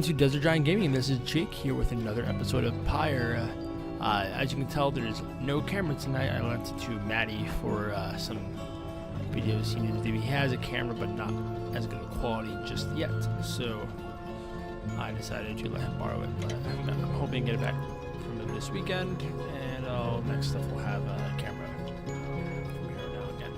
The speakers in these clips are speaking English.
Welcome to Desert Giant Gaming. This is Jake here with another episode of Pyre. As you can tell, there's no camera tonight. I lent it to Maddie for some videos he needed to do. He has a camera, but not as good a quality just yet. So I decided to let him borrow it. But I'm hoping to get it back from him this weekend. And next up we'll have a camera from here now again.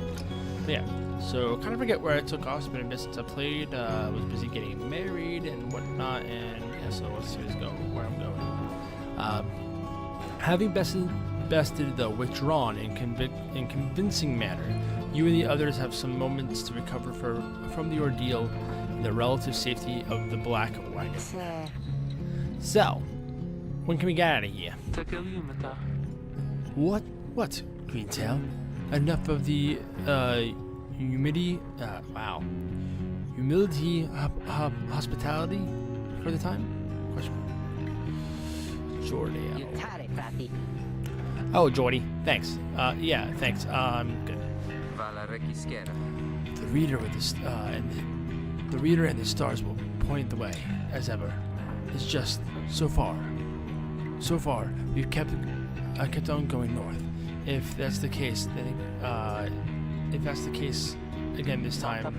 But yeah. So, kind of forget where I took off. It's been a bit since I played. Was busy getting married and whatnot, and yeah, so let's see where I'm going. Having bested the withdrawn in convincing manner, you and the others have some moments to recover from the ordeal and the relative safety of the black wagon. So, when can we get out of here? What? What? Greentail? Enough of the, humility, hospitality for the time? Jordy. Oh, Jordy, thanks. Yeah, thanks. Good. The reader and the stars will point the way, as ever. It's just so far, we've kept on going north. If that's the case, then again this time.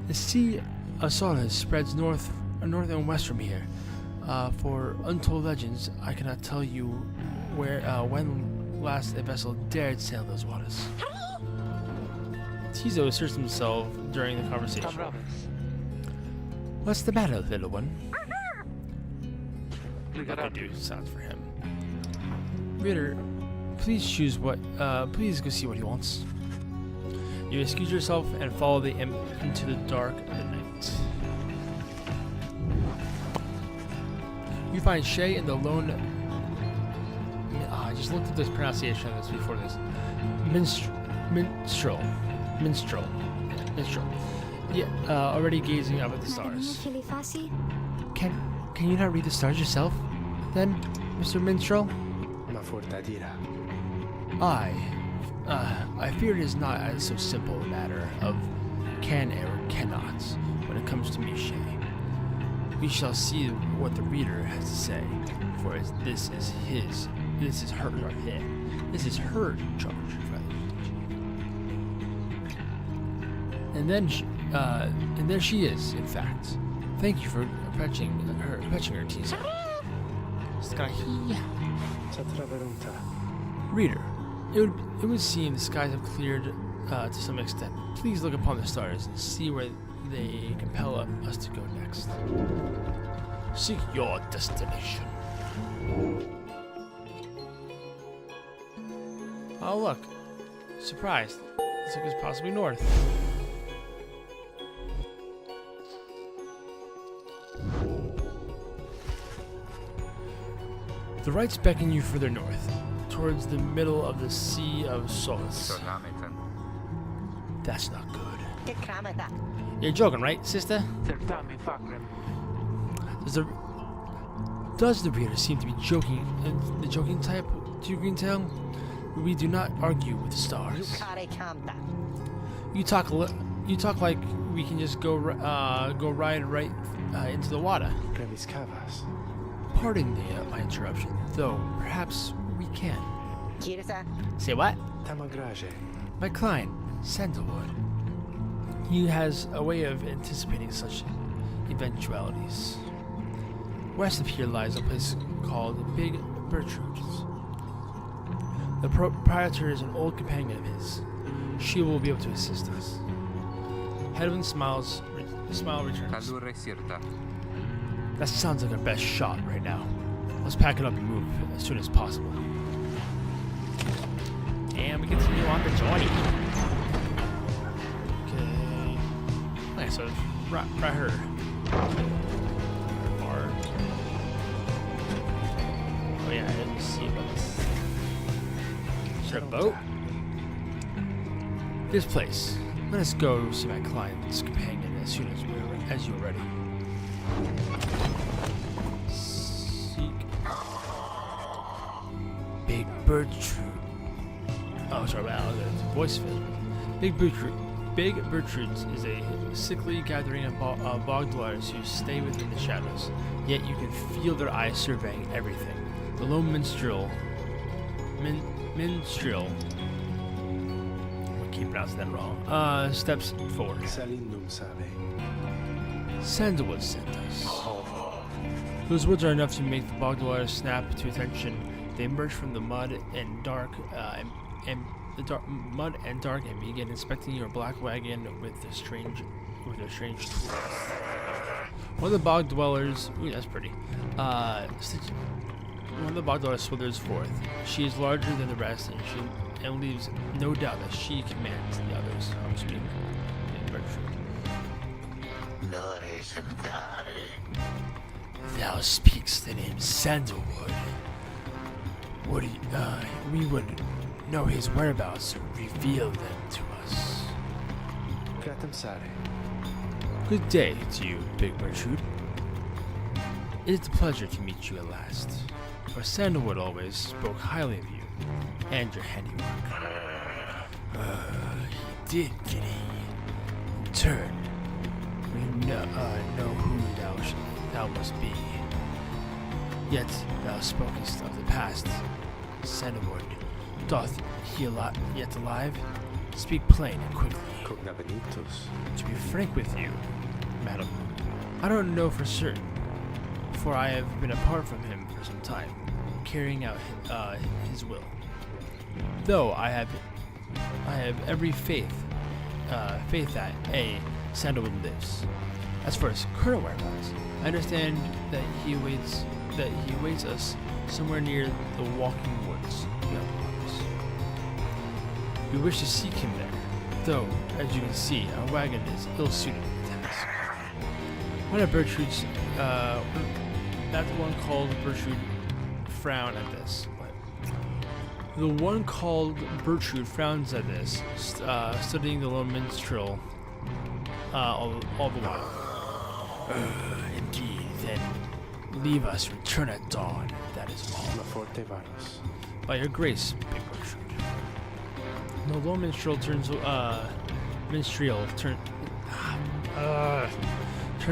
The Sea of Solace spreads north and west from here. For untold legends, I cannot tell you when last a vessel dared sail those waters. Tizo asserts himself during the conversation. What's the matter, little one? What I do sounds for him. Reader, please choose what. Please go see what he wants. You excuse yourself and follow the imp into the dark of the night. You find Shay in the lone. I just looked at this pronunciation of this before this. Minstrel. Yeah, already gazing up at the stars. Can you not read the stars yourself, then, Mr. Minstrel? I fear it is not as so simple a matter of can or cannot when it comes to me, Shay. We shall see what the reader has to say, for this is her charge. And there she is, in fact. Thank you for fetching her, Tizo. Reader, it would seem the skies have cleared to some extent. Please look upon the stars and see where they compel us to go next. Seek your destination. Oh look, surprised. Looks like it's possibly north. The rights beckon you further north, towards the middle of the Sea of Solace. That's not good. You're joking, right, sister? Does the reader seem to be joking? The joking type to you, Greentail? We do not argue with the stars. You talk like we can just go ride right into the water. Pardon my interruption, though perhaps we can. Say what? My client, Sandalwood. He has a way of anticipating such eventualities. West of here lies a place called Big Bertrude's. The proprietor is an old companion of his. She will be able to assist us. Hedwin smiles. The smile returns. That sounds like our best shot right now. Let's pack it up and move as soon as possible. And we continue on the journey. Okay. Nice, so right her. Oh yeah, I didn't see about this. Is there a boat? This place. Let us go see my client's companion as soon as you're ready. Big Bertrude. Oh, sorry, well, the voice fit. Big Bertrude. Big Bertrude's is a sickly gathering of bog dwellers who stay within the shadows, yet you can feel their eyes surveying everything. The lone minstrel, I keep pronouncing that wrong, steps forward. Sandalwood sent us. Those words are enough to make the bog dwellers snap to attention. They emerge from the mud and dark, and begin inspecting your black wagon with their strange tools. One of the bog dwellers, ooh, that's pretty. One of the bog dwellers swithers forth. She is larger than the rest, and leaves no doubt that she commands the others. I'm speaking in Bertrude. Thou speaks the name Sandalwood. We would know his whereabouts, reveal them to us. Good day to you, Big Bertrude. It is a pleasure to meet you at last, for Sandalwood always spoke highly of you and your handiwork. He did, did he? In turn, we know who thou must be. Yet thou spokest of the past. Sandalwood, doth he yet alive? Speak plain and quickly. To be frank with you, madam, I don't know for certain, for I have been apart from him for some time, carrying out his will. Though I have every faith that Sandalwood lives. As for his current whereabouts, I understand that he awaits us somewhere near the walking woods beyond the rocks. We wish to seek him there, though, as you can see, our wagon is ill-suited for the task. One of Bertrude's, that one called Bertrude frowned at this. The one called Bertrude frowns at this, studying the lone minstrel all the while. Indeed, then leave us, return at dawn, that is all. By your grace, Big Bertrude. The lone minstrel turns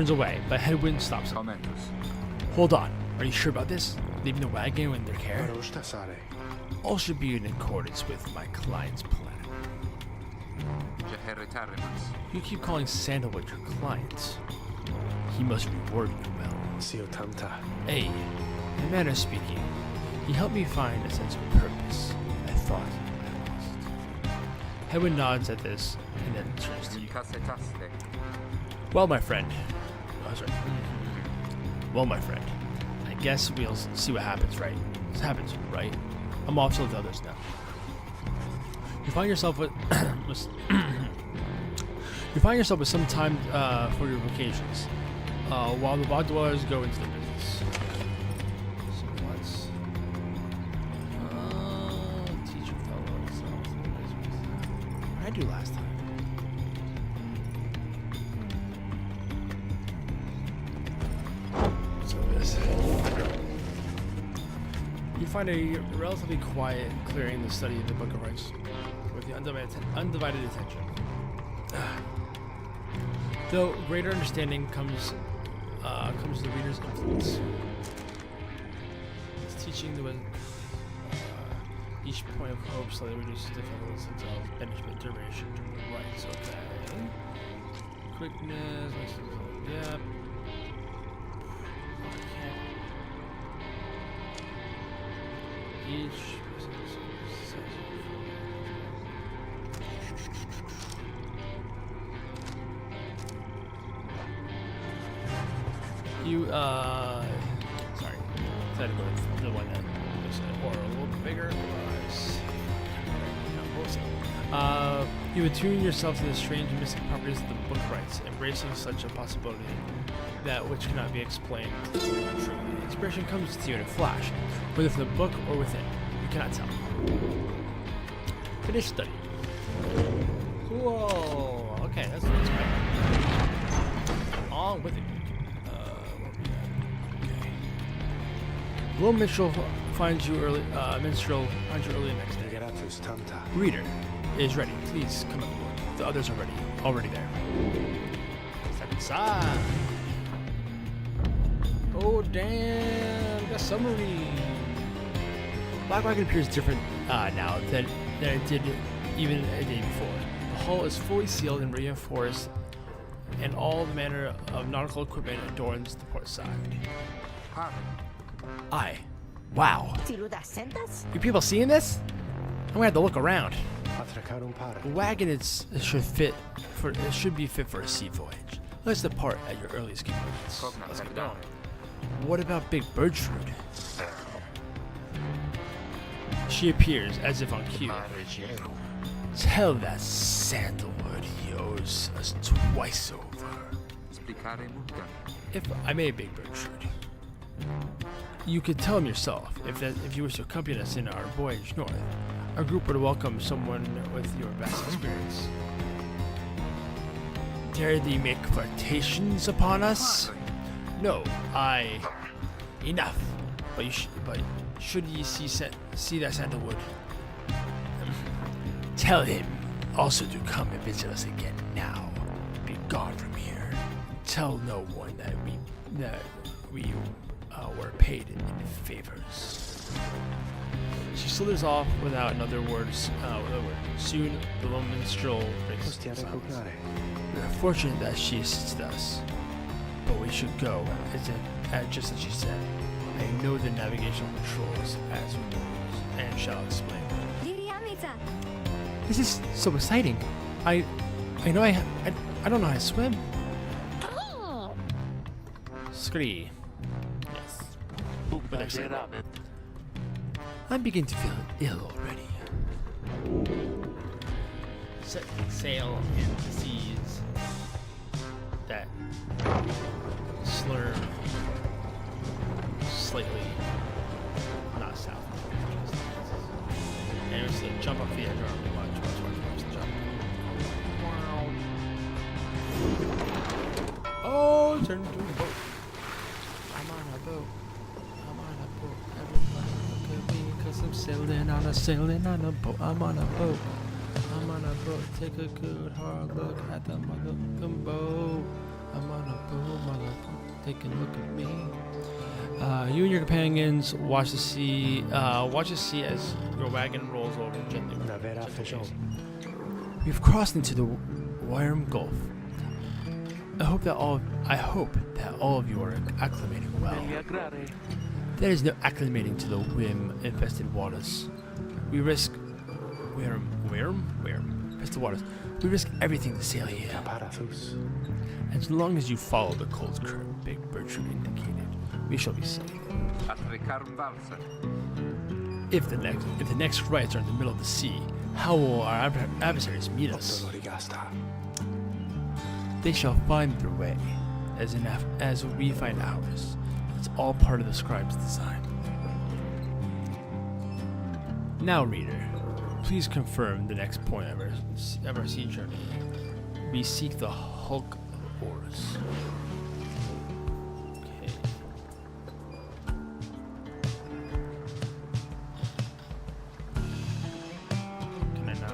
away, but Headwind stops him. Hold on, are you sure about this? Leaving the wagon in their care? All should be in accordance with my client's plan. You keep calling Sandalwood your client. He must reward you well. A manner of speaking, he helped me find a sense of purpose I thought I lost. Hedwig nods at this and then turns to you. Well, my friend. Oh, sorry. Well, my friend, I guess we'll see what happens, right? This happens, right? I'm off to let the others know. You find yourself with some time for your vacations, while the bog dwellers go into their business. So let's teach your fellows. What did I do last time? So this. You find a relatively quiet clearing to study the Book of Rites with the undivided attention. Though greater understanding comes to the reader's influence. It's teaching the each point of hope slightly reduces the difficulty of benefit duration during the rites. Okay. Quickness. Yep. Each sorry, decided to go with the one that was or a little bit bigger. You attune yourself to the strange and mystic properties of the book rites, embracing such a possibility that which cannot be explained truly. Inspiration comes to you in a flash, whether from the book or within. You cannot tell. Finish study. Cool. Okay, that's right. On with it. Okay. Lone Minstrel finds you early. Minstrel finds you early next day. Reader is ready. Please come aboard. The others are already there. Step inside. Oh damn! Got submarine. Black Wagon appears different now than it did even a day before. The hull is fully sealed and reinforced, and all manner of nautical equipment adorns the port side. Wow. You people seeing this? I'm gonna have to look around. The wagon should be fit for a sea voyage. Let's depart at your earliest convenience. Let's get going. What about Big Bertrude? She appears as if on cue. Tell that sandalwood he owes us twice over. If I may, Big Bertrude, you could tell him yourself if you wish to accompany us in our voyage north. Our group would welcome someone with your vast experience. Dare thee make flirtations upon us? No, enough. But should ye see that sandalwood, tell him also to come and visit us again now. Be gone from here. Tell no one that we were paid in favors. She slithers off without another word. Soon the lone minstrel breaks silence. We are fortunate that she assisted us, but we should go, just as she said. I know the navigational controls as we move, and shall explain. This is so exciting. I don't know how to swim. Scree. Yes. But I'm beginning to feel ill already. Set sail in the seas that slur slightly not south. And it's to jump off the edge or jump. Wow. Oh, turn into a boat. I'm on a boat. Everybody look at me, 'cause I'm sailing on a boat. I'm on a boat. Take a good hard look at the motherfucking boat. I'm on a boat, motherfucker. Take a look at me. You and your companions watch the sea as your wagon rolls over gently. We've crossed into the Wyram Gulf. I hope that all of you are acclimating well. There is no acclimating to the whim-infested waters. We risk infested waters. We risk everything to sail here. As long as you follow the cold current Big Bertrude indicated, we shall be safe. If the next rights are in the middle of the sea, how will our adversaries meet us? They shall find their way, as we find ours. It's all part of the scribe's design. Now, reader, please confirm the next point of our sea journey. We seek the hulk of oars. Okay. Can I not?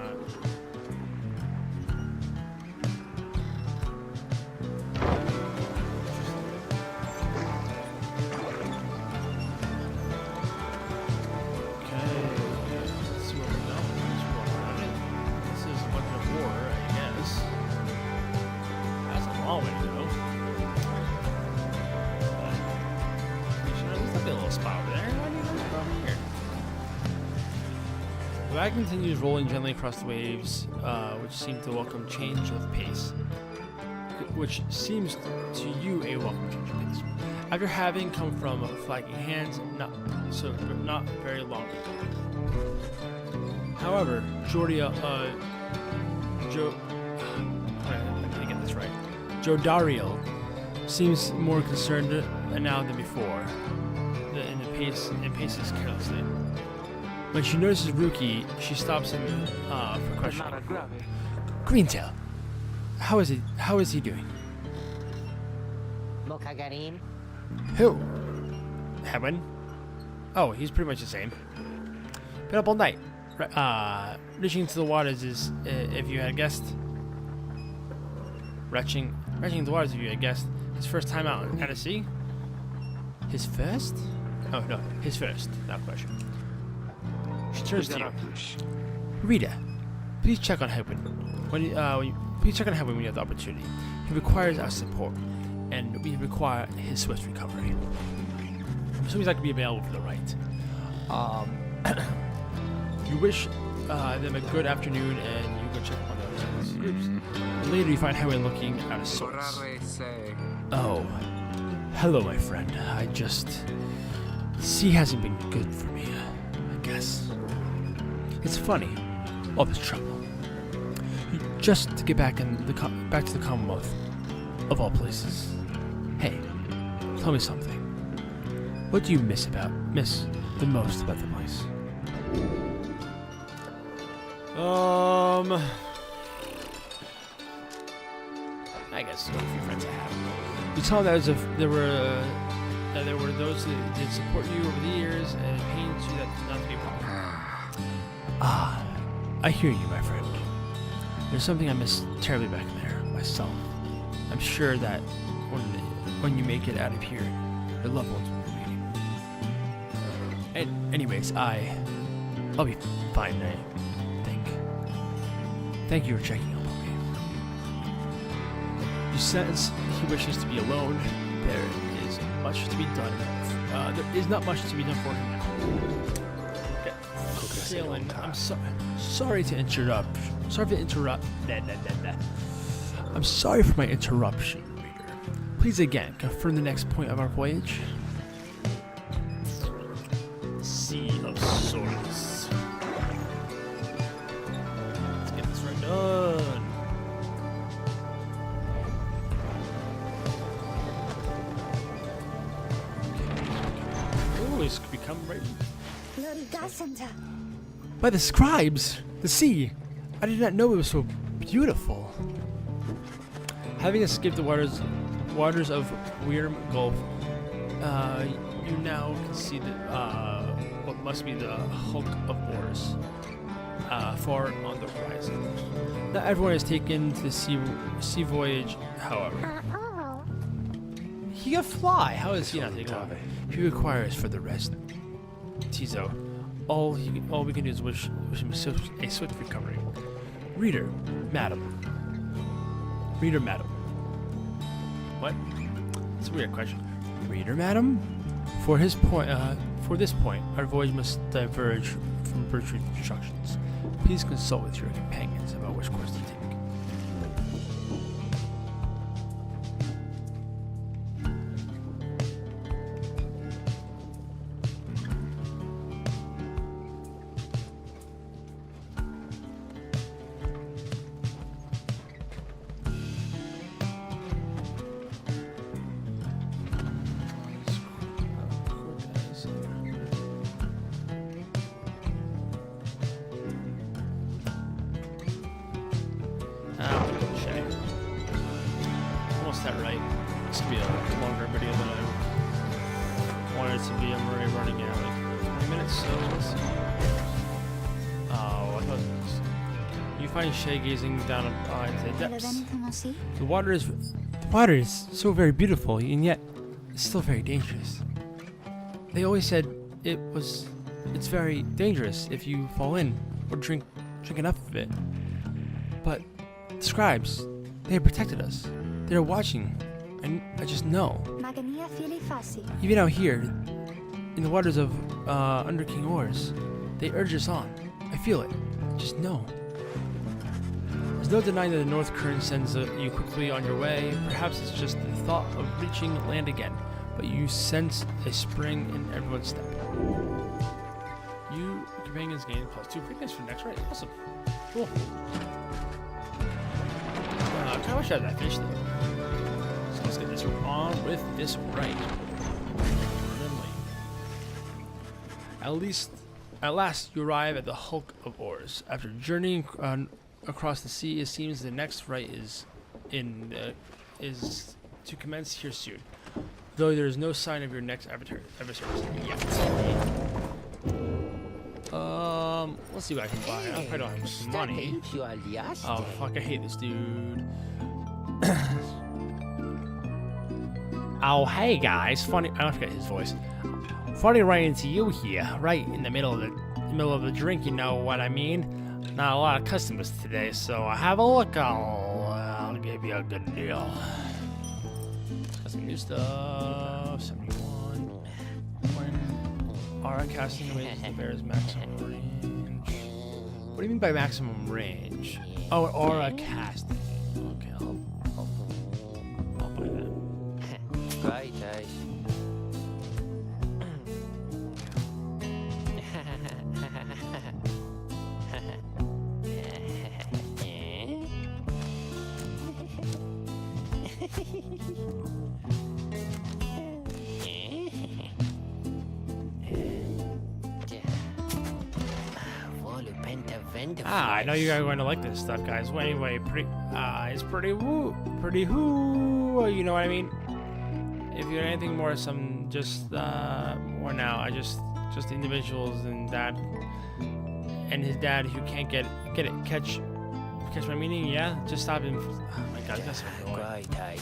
The wagon continues rolling gently across the waves, which seem to welcome change of pace. Which seems to you a welcome change of pace. After having come from flagging hands, not very long. However, Joe Dario seems more concerned now than before, and paces carelessly. When she notices Rookie, she stops him for questioning. Greentail, how is he doing? Who? Heaven? Oh, he's pretty much the same. Been up all night. Reaching into the waters is, if you had guessed, retching the waters of you, I guess. His first time out at a sea? His first? Oh, no, his first, not question. She turns to you. Rita, please check on Hedwig when you have the opportunity. He requires our support, and we require his swift recovery. I'm assuming that could be available for the right. You wish them a good afternoon, and you go check on those groups. Later, you find Hedwig looking at a source. Oh, hello, my friend. The sea hasn't been good for me, I guess. It's funny, all this trouble. Just to get back to the Commonwealth, of all places. Hey, tell me something. What do you miss the most about the place? I guess a few friends I have. You tell them there were those that did support you over the years, and it pains you that not to be a problem. I hear you, my friend. There's something I miss terribly back there, myself. I'm sure that when you make it out of here, your loved ones will be waiting. And anyways, I'll be fine, I think. Thank you for checking up on me. You sense he wishes to be alone. There is much to be done. There is not much to be done for him now. Sailing, I'm sorry to interrupt. I'm sorry for my interruption, reader. Please again, confirm the next point of our voyage. Sea of Swords. Let's get this right done. Oh, this could become right. By the scribes, the sea. I did not know it was so beautiful. Having escaped the waters of Weirm Gulf, you now can see what must be the hulk of oars far on the horizon. Not everyone has taken to the sea voyage, however. He can fly. How is he not taking off? He requires for the rest. Tizo, all we can do is wish him a swift recovery. Reader, madam. What? It's a weird question. Reader, madam? For this point, our voyage must diverge from Bertrude's instructions. Please consult with your companions about which course to take. Almost that right. This could be a longer video than I wanted it to be. I'm already running out like 20 minutes, so let's see. Oh, I thought it was... You find Shay gazing down into the depths. The water is so very beautiful, and yet it's still very dangerous. They always said it's very dangerous if you fall in or drink enough of it. But the scribes, they have protected us. They're watching, and I just know. Even out here, in the waters of under King Oars, they urge us on. I feel it. I just know. There's no denying that the North Current sends you quickly on your way. Perhaps it's just the thought of reaching land again, but you sense a spring in everyone's step. You companions gain +2 quickness for next right. Awesome. Cool. I kind of wish I had that fish though. So let's get this on with this right. At last, you arrive at the hulk of oars. After journeying across the sea, it seems the next right is to commence here soon. Though there is no sign of your next adversaries yet. Let's see what I can buy. I probably don't have much money. Oh fuck, I hate this dude. Oh, hey guys! Funny, I don't forget his voice. Funny running into you here, right in the middle of the drink. You know what I mean? Not a lot of customers today, so have a look. I'll give you a good deal. Got some new stuff. 71. When aura casting raises the bear's maximum range. What do you mean by maximum range? Oh, aura casting. Okay, I'll buy that. Right, guys. I know you guys are going to like this stuff, guys. Well, anyway, it's pretty whoo. You know what I mean? If you had anything more, just more now. Just individuals and dad and his dad who can't catch my meaning. Yeah, just stop him. Oh my God, that's so annoying. Right,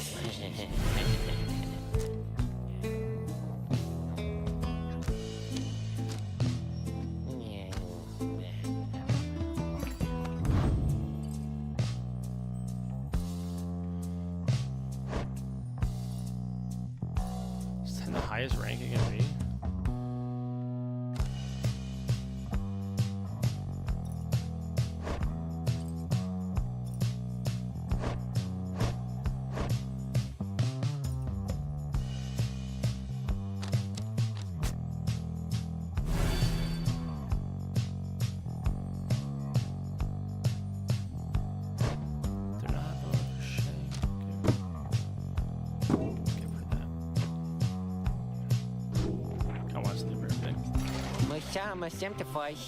Is 10 the highest rank it can be?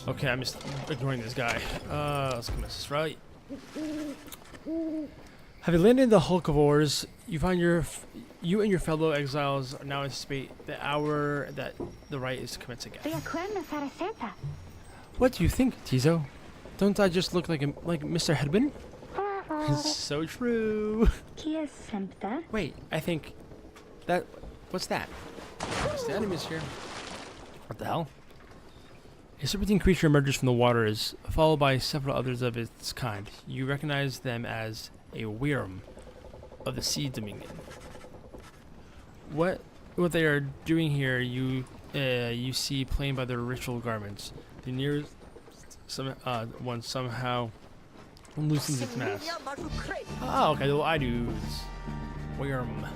Okay, I'm just ignoring this guy. Let's commence this right. Having landed in the hulk of ores, you find you and your fellow exiles now anticipate the hour that the rite is to commence again. What do you think, Tizo? Don't I just look like Mr. Hedwin? It's so true. Wait, I think that. What's that? It's the enemies here. What the hell? A serpentine creature emerges from the waters, followed by several others of its kind. You recognize them as a Wyrm of the Sea Dominion. What they are doing here, you see plain by their ritual garments. The nearest one somehow loosens its mask. Oh, okay, little eye dudes. Wyrm.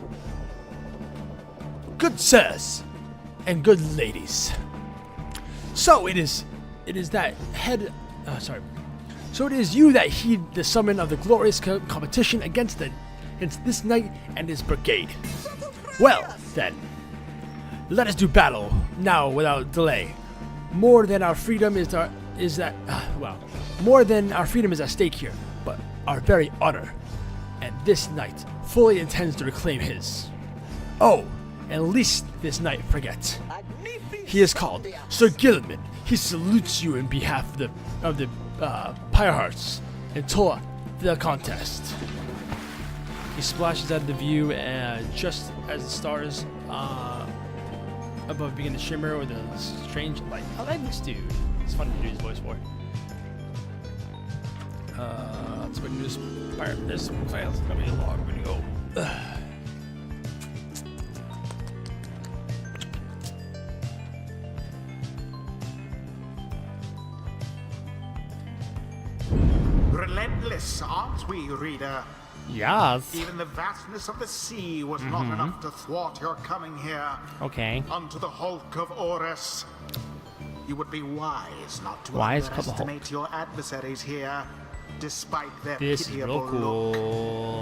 Good sirs and good ladies. So it is that head. So it is you that heed the summon of the glorious competition against this knight and his brigade. Well then, let us do battle now without delay. More than our freedom is at stake here, but our very honor. And this knight fully intends to reclaim his. Oh, and lest this knight forget. He is called Sir Gilliman. He salutes you in behalf of the Pyre until the contest. He splashes out of the view just as the stars above begin to shimmer with a strange light. I like this dude. It's fun to do his voice for. Let's go do this Pyre. This is gonna be a long video. Relentless, aren't we, reader? Yes. Even the vastness of the sea was not enough to thwart your coming here. Okay. Unto the hulk of Orus. You would be wise not to Wise underestimate your adversaries here, despite their This is pitiable real cool.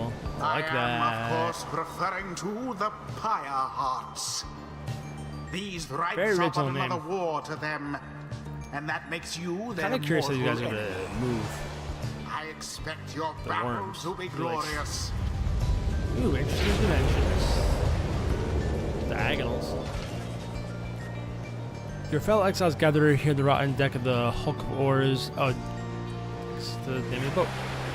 look. I like am, that. of course, referring to the Pyre Hearts. These rites Very are original but name. another war to them, and that makes you their Kind of curious how you guys are mortal gonna enemy. move. I expect your The battles worms. to be Like- glorious. Ooh, interesting dimensions. Diagonals. Your fellow exiles gather here on the rotten deck of the Hulk of Ores. Oh, it's the name of the boat.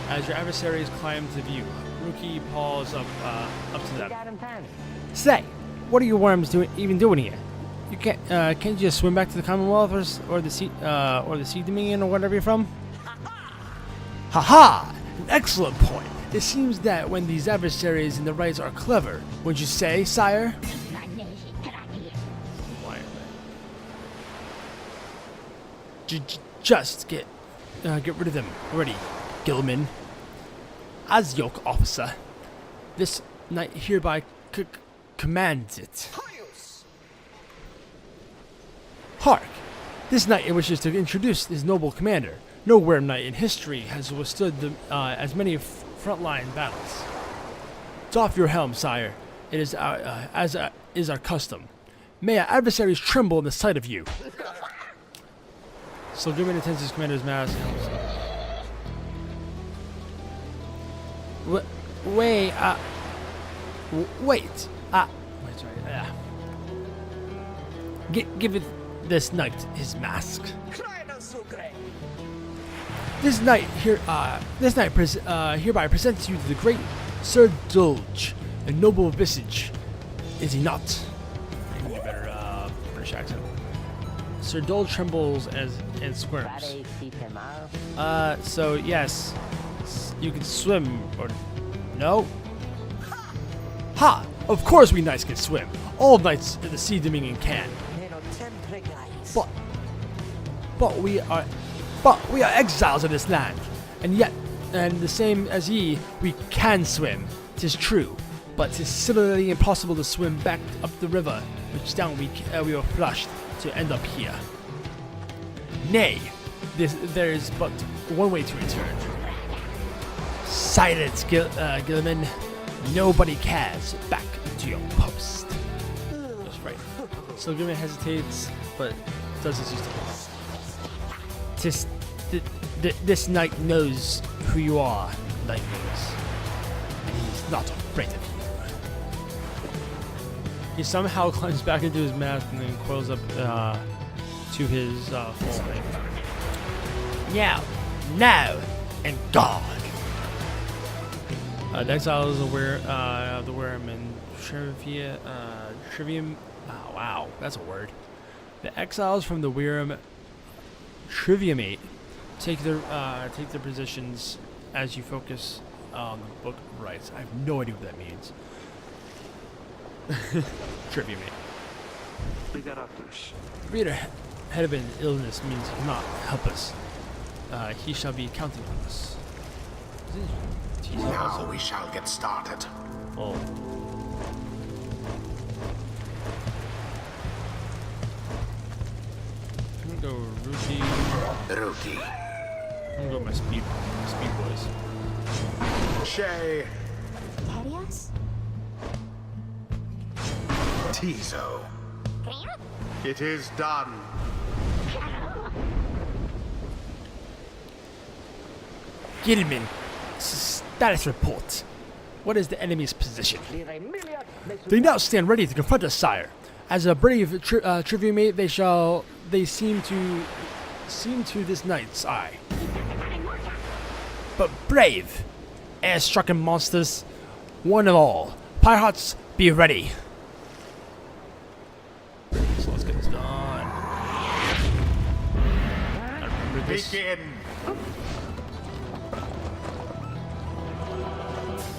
As your adversaries climb to view. Rookie paws up to them. Got him time. Say, what are you worms even doing here? You can't you just swim back to the Commonwealth or the Sea Dominion or whatever you're from? Haha! An excellent point. It seems that when these adversaries in the rights are clever, would you say, sire? Just get rid of them already, Gilman. As yoke officer, this knight hereby commands it. Hark! This knight wishes to introduce his noble commander. No worm knight in history has withstood as many frontline battles. Doff your helm, sire. It is is our custom. May our adversaries tremble in the sight of you. So Gilman attends his commander's mass. Wait. Give it this knight his mask. This knight hereby presents you to the great Sir Dulge, a noble visage, is he not? I need a better British accent. Sir Dulge trembles and squirms. So yes, you can swim or no? Ha! Of course we knights can swim. All knights in the Sea Dominion can. But we are exiles of this land, and the same as ye, we can swim. 'Tis true, but 'tis similarly impossible to swim back up the river, which down we were flushed to end up here. Nay, there is but one way to return. Silence, Gilman. Nobody cares. Back to your post. That's right. So Gilman hesitates, but does as he's told. This knight knows who you are, Nightlings, and he's not afraid of you. He somehow climbs back into his mask and then coils up to his full length. Now, and God. The exiles aware of the worm and trivium. Oh, wow, that's a word. The exiles from the Wyrm Triviumate take their positions as you focus on the book of rights. I have no idea what that means. Triviumate. Reader, head of an illness means he cannot help us. He shall be counting on us. Now we shall get started. Oh. I'm gonna go Rookie. I'm gonna go my speed boys. Shay. Terios? Tizo. It is done. Gilman, status report. What is the enemy's position? They now stand ready to confront us, sire. As a brave triviumate, they seem to this knight's eye. But brave, air-stricken monsters, one and all, pirates, be ready. So let's get this done. I remember this. Begin.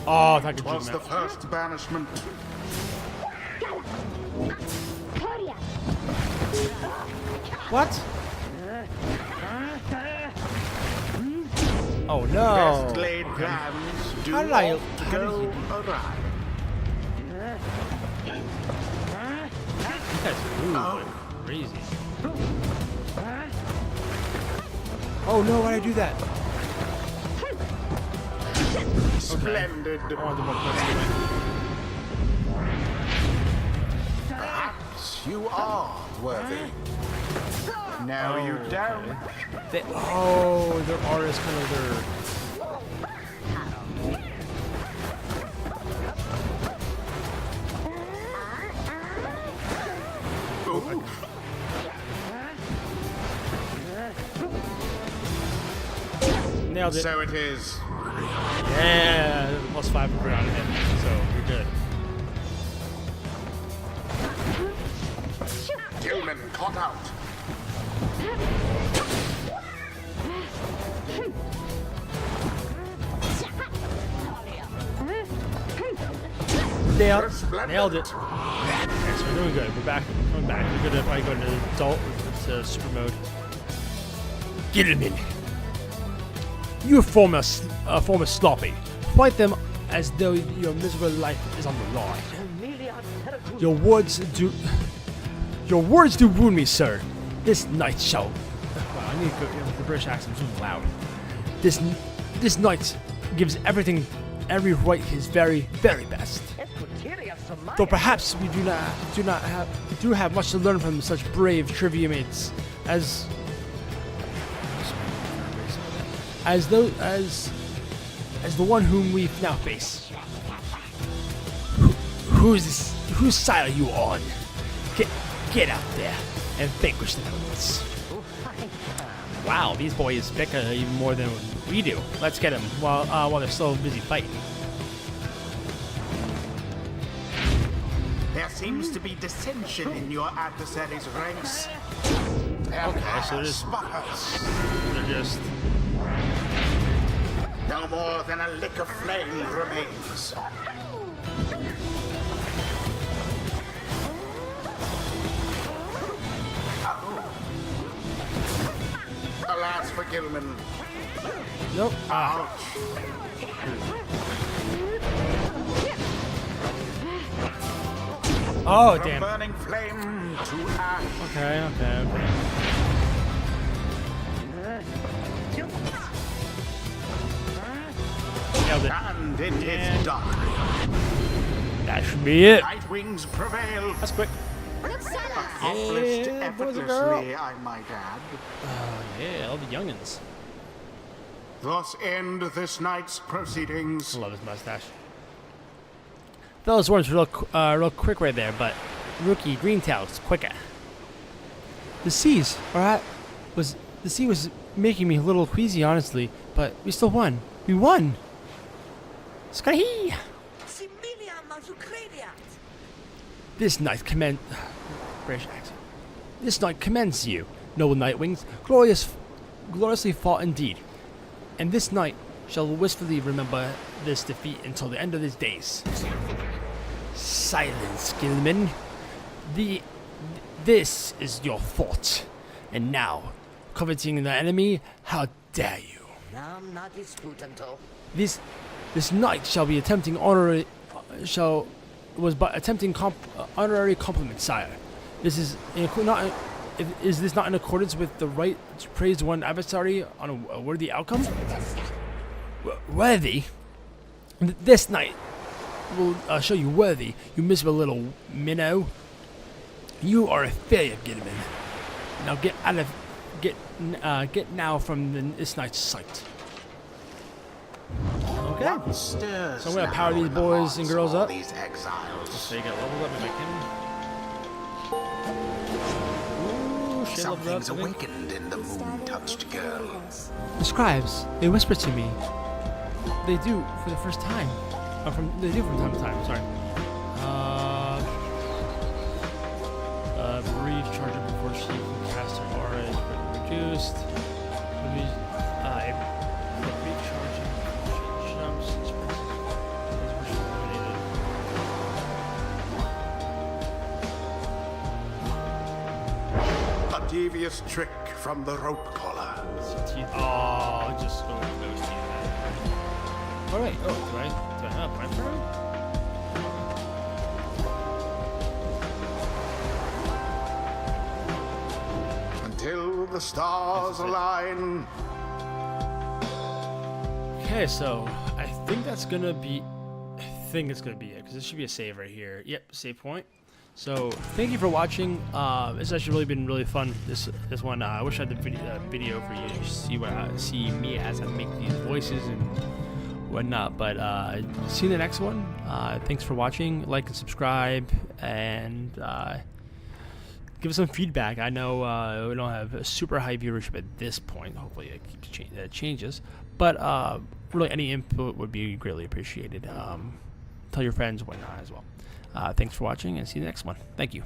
Oh, I thought I could Was do the that. first banishment. What? Oh no! Best laid plans do How did I- not how did go he do- awry. That's rude, like crazy. Oh no! Why did I do that? Splendid. I wanted more points anyway. Perhaps you are worthy. Now you down. Their art is kind of their. Ooh. Nailed it. So it is. Yeah, +5 for ground hit, so you're good. Gilman caught out. Nailed it. Okay, so we're doing good. We're back. Coming back. We're gonna probably go into adult to super mode. Gentlemen, you former sloppy. Fight them as though your miserable life is on the line. Your words do wound me, sir. This night shall. Wow, I need to go. The British accent's really loud. This night gives everything, every right his very, very best. Though perhaps we do have much to learn from such brave trivia mates as the one whom we now face. Whose side are you on? Get out there and vanquish the elements. Wow, these boys bicker even more than we do. Let's get them while they're still busy fighting. There seems to be dissension in your adversary's ranks. Okay, so they're just no more than a lick of flame remains. Alas for Gilman. nope. Ouch. Oh From damn. burning flame to ash. Okay. Nailed it. And it is done. That should be it. Night wings prevail. That's quick. Accomplished Yeah, boys and girls. effortlessly, I might add. Yeah, all the youngins. Thus end this night's proceedings. I love his mustache. Those words real quick right there, but rookie Greentail's quicker. The sea was making me a little queasy, honestly, but we still won. We won. Sky. This night British accent. This night commends you, noble Nightwings. Gloriously fought indeed. And this night shall wistfully remember this defeat until the end of his days. Silence, Gilman. This is your fault. And now, coveting the enemy, how dare you? This knight shall be attempting honorary compliment, sire. This is is this not in accordance with the right to praise one adversary on a worthy outcome? Worthy? This night will show you worthy, you miserable little minnow. You are a failure, Gilman. Now get now from this night's sight. Okay. So I'm gonna power these boys and girls up. These exiles. So you got leveled up if I can. Ooh, shit, leveled up. Something's awakened in the moon-touched girl. The scribes, they whisper to me. They do for the first time. They do from time to time. Sorry. Brief charger before she can cast her aura is reduced. Brief charging jumps. A devious trick from the rope collar. Oh, just go with those teeth. Oh wait, do I have my friend? Until the stars align. Okay, so I think that's gonna be. I think it's gonna be it because this should be a save right here. Yep, save point. So thank you for watching. It's actually really been really fun. This one. I wish I had the video for you to see me as I make these voices and whatnot. But see you in the next one. Thanks for watching. Like and subscribe and give us some feedback. I know we don't have a super high viewership at this point. Hopefully it keeps changes. But really any input would be greatly appreciated. Tell your friends, whatnot as well. Thanks for watching, and see you in the next one. Thank you.